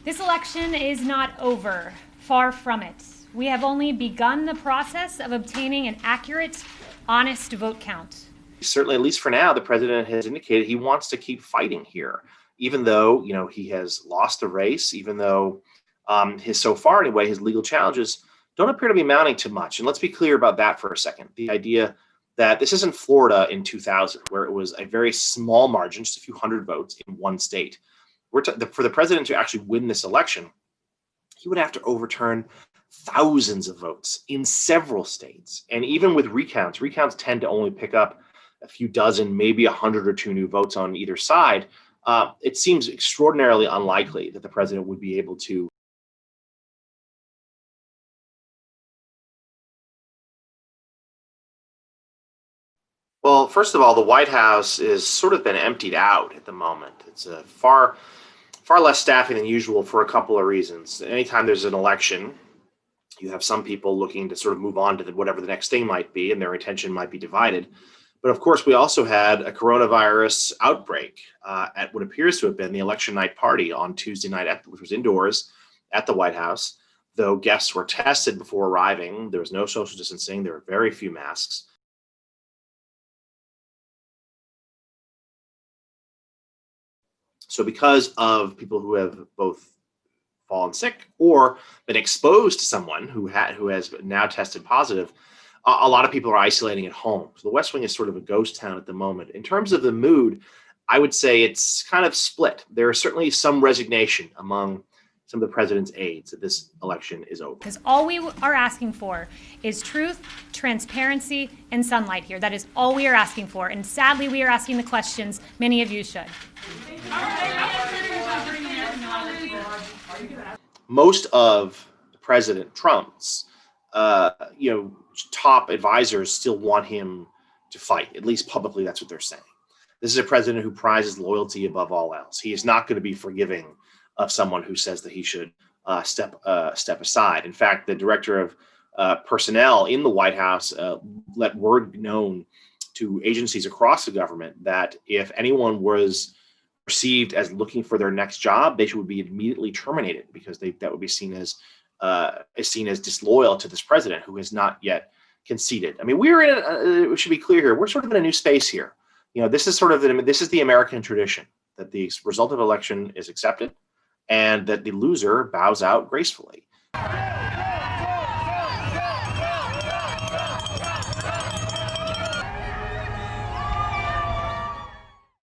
This election is not over. Far from it. We have only begun the process of obtaining an accurate, honest vote count. Certainly, at least for now, the president has indicated he wants to keep fighting here, even though, he has lost the race, even though so far anyway, his legal challenges don't appear to be mounting to much. And let's be clear about that for a second. The idea that this isn't Florida in 2000, where it was a very small margin, just a few hundred votes in one state. For the president to actually win this election, he would have to overturn thousands of votes in several states. And even with recounts tend to only pick up a few dozen, maybe 100 or two new votes on either side. It seems extraordinarily unlikely that the president would be able to Well, first of all, the White House is sort of been emptied out at the moment. It's a far less staffing than usual for a couple of reasons. Anytime there's an election, you have some people looking to sort of move on to whatever the next thing might be, and their attention might be divided. But of course, we also had a coronavirus outbreak at what appears to have been the election night party on Tuesday night, which was indoors at the White House. Though guests were tested before arriving, there was no social distancing. There were very few masks. So because of people who have both fallen sick or been exposed to someone who has now tested positive, a lot of people are isolating at home. So the West Wing is sort of a ghost town at the moment. In terms of the mood, I would say it's kind of split. There is certainly some resignation among some of the president's aides that this election is over. Because all we are asking for is truth, transparency, and sunlight here. That is all we are asking for. And sadly, we are asking the questions many of you should. Most of President Trump's, top advisors still want him to fight. At least publicly, that's what they're saying. This is a president who prizes loyalty above all else. He is not going to be forgiving of someone who says that he should step aside. In fact, the director of personnel in the White House let word known to agencies across the government that if anyone was perceived as looking for their next job, they would be immediately terminated because that would be seen as disloyal to this president who has not yet conceded. I mean, we should be clear here. We're sort of in a new space here. This is the American tradition that the result of election is accepted and that the loser bows out gracefully.